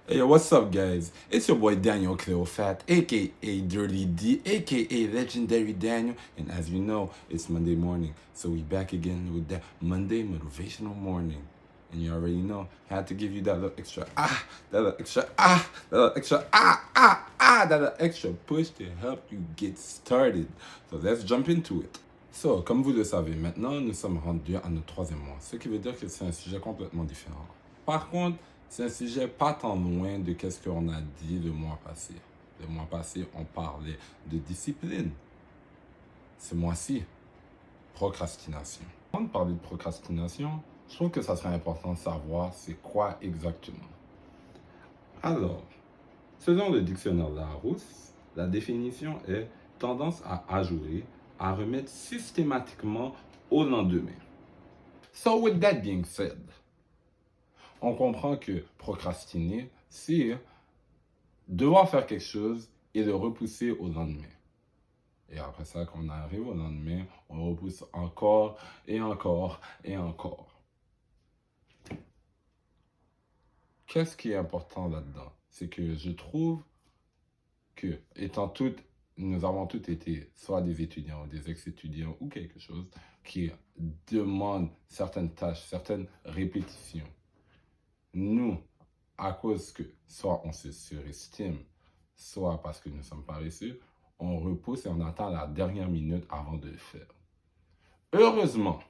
Hey, yo, what's up, guys? It's your boy Daniel Cleofat, aka Dirty D, aka Legendary Daniel, and as you know, it's Monday morning, so we back again with that Monday motivational morning. And you already know, had to give you that little extra that little extra push to help you get started. So let's jump into it. So, comme vous le savez maintenant, nous sommes rendus à notre troisième mois, ce qui veut dire que c'est un sujet complètement différent. Par contre, c'est un sujet pas tant loin de ce qu'on a dit le mois passé. Le mois passé, on parlait de discipline. Ce mois-ci, procrastination. Avant de parler de procrastination, je trouve que ça serait important de savoir c'est quoi exactement. Alors, selon le dictionnaire Larousse, la définition est tendance à ajouter, à remettre systématiquement au lendemain. So with that being said, on comprend que procrastiner, c'est devoir faire quelque chose et le repousser au lendemain. Et après ça, quand on arrive au lendemain, on repousse encore et encore et encore. Qu'est-ce qui est important là-dedans? C'est que je trouve que, nous avons tous été soit des étudiants ou des ex-étudiants ou quelque chose qui demande certaines tâches, certaines répétitions. Nous, à cause que soit on se surestime, soit parce que nous sommes paresseux, on repousse et on attend la dernière minute avant de le faire. Heureusement,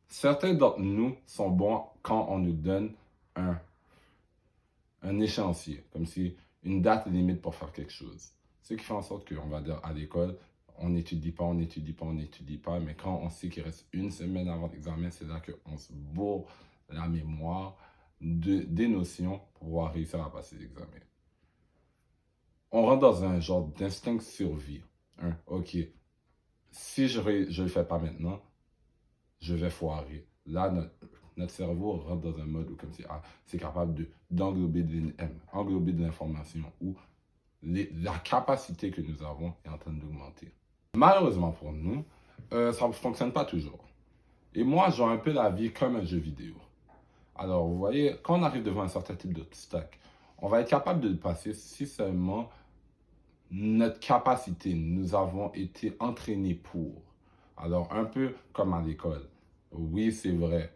certains d'entre nous sont bons quand on nous donne un échéancier, comme si une date limite pour faire quelque chose. Ce qui fait en sorte qu'on va dire à l'école, on n'étudie pas, mais quand on sait qu'il reste une semaine avant l'examen, c'est là qu'on se bourre la mémoire des notions pour pouvoir réussir à passer l'examen. On rentre dans un genre d'instinct de survie. Ok, si je ne le fais pas maintenant, je vais foirer. Là, notre cerveau rentre dans un mode où comme si, c'est capable d'englober de l'information, où la capacité que nous avons est en train d'augmenter. Malheureusement pour nous, ça ne fonctionne pas toujours. Et moi, je vois un peu la vie comme un jeu vidéo. Alors, vous voyez, quand on arrive devant un certain type d'obstacle, on va être capable de le passer si seulement notre capacité, nous avons été entraînés pour. Alors, un peu comme à l'école. Oui, c'est vrai,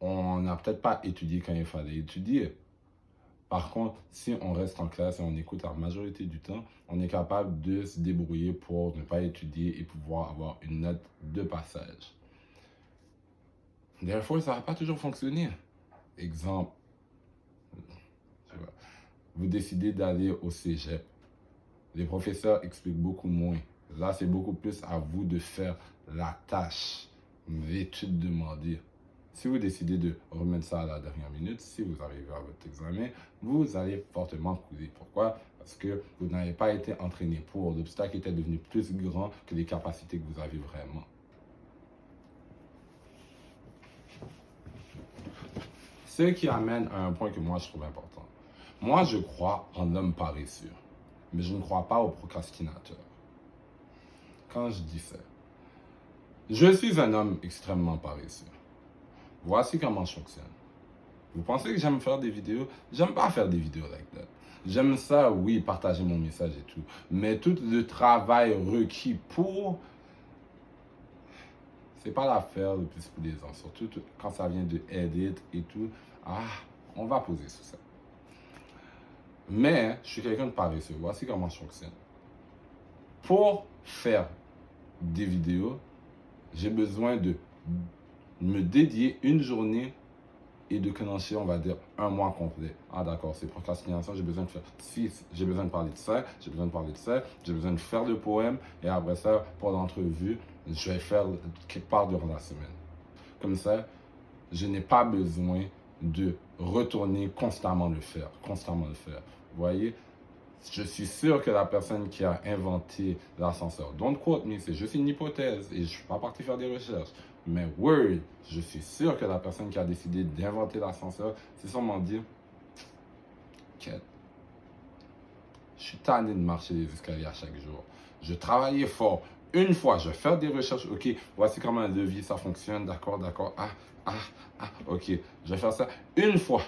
on n'a peut-être pas étudié quand il fallait étudier. Par contre, si on reste en classe et on écoute la majorité du temps, on est capable de se débrouiller pour ne pas étudier et pouvoir avoir une note de passage. Des fois, ça ne va pas toujours fonctionner. Exemple, vous décidez d'aller au cégep. Les professeurs expliquent beaucoup moins. Là, c'est beaucoup plus à vous de faire la tâche, l'étude demandée. Si vous décidez de remettre ça à la dernière minute, si vous arrivez à votre examen, vous allez fortement couler. Pourquoi? Parce que vous n'avez pas été entraîné pour. L'obstacle était devenu plus grand que les capacités que vous avez vraiment. Ce qui amène à un point que moi je trouve important. Moi, je crois en l'homme paresseux, mais je ne crois pas au procrastinateur. Quand je dis ça, je suis un homme extrêmement paresseux. Voici comment je fonctionne. Vous pensez que j'aime faire des vidéos? J'aime pas faire des vidéos like that. J'aime ça, oui, partager mon message et tout. Mais tout le travail requis pour, c'est pas l'affaire le plus plaisant. Surtout quand ça vient de edit et tout. On va poser sur ça. Mais je suis quelqu'un de paresseux. Voici comment je fonctionne. Pour faire des vidéos, j'ai besoin de me dédier une journée et de commencer, on va dire, un mois complet. D'accord, c'est procrastination, j'ai besoin de faire j'ai besoin de parler de ça, j'ai besoin de parler de ça, j'ai besoin de faire le poème, et après ça, pour l'entrevue, je vais faire quelque part durant la semaine. Comme ça, je n'ai pas besoin de retourner constamment le faire. Vous voyez, je suis sûr que la personne qui a inventé l'ascenseur, don't quote me, c'est juste une hypothèse et je ne suis pas parti faire des recherches. Mais word, je suis sûr que la personne qui a décidé d'inventer l'ascenseur s'est sûrement dit, je suis tanné de marcher les escaliers à chaque jour. Je travaillais fort. Une fois, je vais faire des recherches. Ok, voici comment un levier, ça fonctionne. D'accord. Ok, je vais faire ça une fois.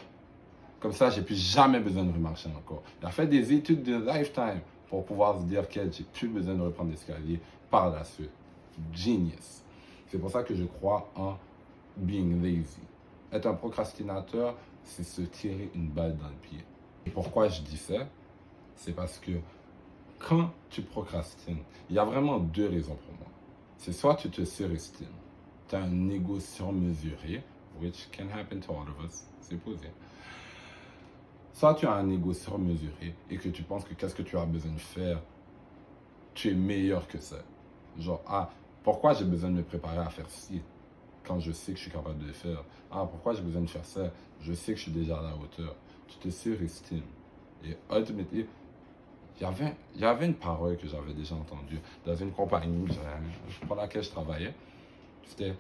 Comme ça, j'ai plus jamais besoin de remarcher encore. Il a fait des études de lifetime pour pouvoir se dire que j'ai plus besoin de reprendre l'escalier par la suite. Genius. C'est pour ça que je crois en being lazy. Être un procrastinateur, c'est se tirer une balle dans le pied. Et pourquoi je dis ça? C'est parce que quand tu procrastines, il y a vraiment deux raisons pour moi. C'est soit tu te surestimes, tu as un ego surmesuré, which can happen to all of us, c'est posé. Soit tu as un ego surmesuré et que tu penses que qu'est-ce que tu as besoin de faire, tu es meilleur que ça. Genre, ah, pourquoi j'ai besoin de me préparer à faire ci quand je sais que je suis capable de le faire? Ah, pourquoi j'ai besoin de faire ça? Je sais que je suis déjà à la hauteur. Tu te surestimes. Et ultimately, il y avait une parole que j'avais déjà entendue dans une compagnie pour laquelle je travaillais. C'était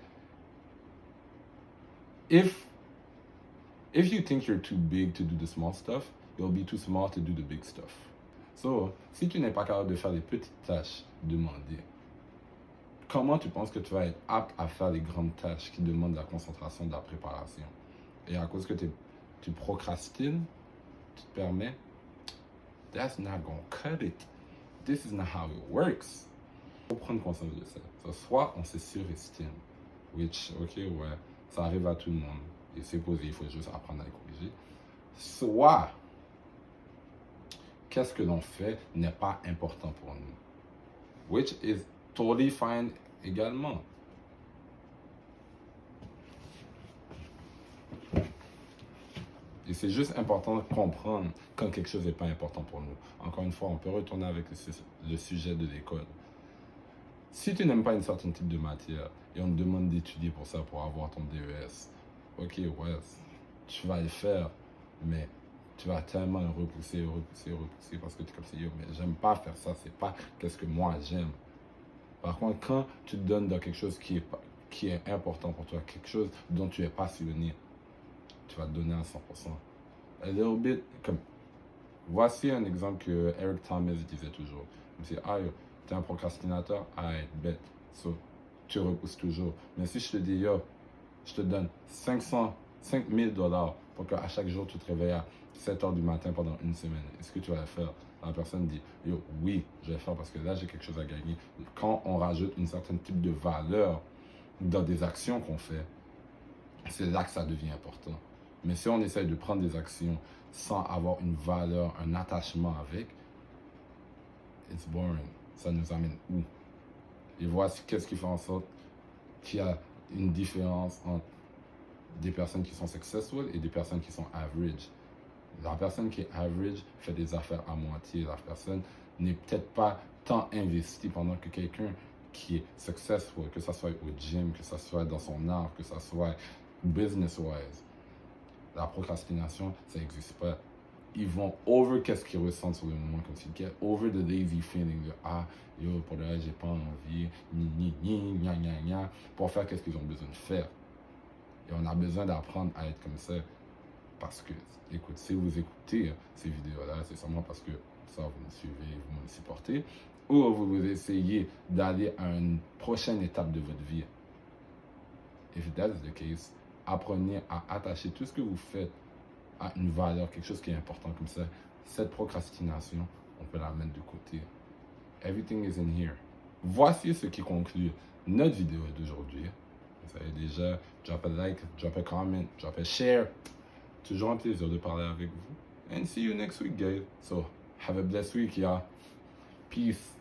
if you think you're too big to do the small stuff, you'll be too small to do the big stuff. So, si tu n'es pas capable de faire les petites tâches demandées, comment tu penses que tu vas être apte à faire les grandes tâches qui demandent de la concentration, de la préparation? Et à cause que tu procrastines, tu te permets, that's not gonna cut it. This is not how it works. Il faut prendre conscience de ça. So, soit on se surestime, which, ok, ouais, ça arrive à tout le monde. Et c'est posé, il faut juste apprendre à les corriger. Soit, qu'est-ce que l'on fait n'est pas important pour nous. Which is totally fine également. Et c'est juste important de comprendre quand quelque chose n'est pas important pour nous. Encore une fois, on peut retourner avec le sujet de l'école. Si tu n'aimes pas une certaine type de matière et on te demande d'étudier pour ça, pour avoir ton DES, ok, ouais, tu vas le faire, mais tu vas tellement repousser parce que tu es comme ça, yo, mais j'aime pas faire ça, c'est pas qu'est-ce que moi j'aime. Par contre, quand tu te donnes dans quelque chose qui est important pour toi, quelque chose dont tu es passionné, tu vas te donner à 100%. A little bit, comme, voici un exemple que Eric Thomas disait toujours. Il me dit, ah, tu es un procrastinateur, ah, bête. So, tu repousses toujours. Mais si je te dis, yo, je te donne 5000 dollars pour qu'à chaque jour tu te réveilles à 7 heures du matin pendant une semaine, est-ce que tu vas le faire? La personne dit, yo, oui, je vais le faire parce que là, j'ai quelque chose à gagner. Quand on rajoute une certaine type de valeur dans des actions qu'on fait, c'est là que ça devient important. Mais si on essaye de prendre des actions sans avoir une valeur, un attachement avec, it's boring. Ça nous amène où? Et voici qu'est-ce qui fait en sorte qu'il y a une différence entre des personnes qui sont successful et des personnes qui sont average. La personne qui est average fait des affaires à moitié. La personne n'est peut-être pas tant investie pendant que quelqu'un qui est successful, que ce soit au gym, que ce soit dans son art, que ce soit business-wise. La procrastination, ça n'existe pas. Ils vont over qu'est-ce qu'ils ressentent sur le moment, comme s'ils get over the lazy feeling de ah, yo, pour le reste, j'ai pas envie, pour faire qu'est-ce qu'ils ont besoin de faire. Et on a besoin d'apprendre à être comme ça. Parce que, écoute, si vous écoutez ces vidéos-là, c'est sûrement parce que ça, vous me suivez, vous me supportez, ou vous essayez d'aller à une prochaine étape de votre vie. If that's the case, apprenez à attacher tout ce que vous faites à une valeur, quelque chose qui est important comme ça. Cette procrastination, on peut la mettre de côté. Everything is in here. Voici ce qui conclut notre vidéo d'aujourd'hui. Vous savez déjà, drop a like, drop a comment, drop a share. Toujours un plaisir de parler avec vous. And see you next week, guys. So, have a blessed week, y'all. Peace.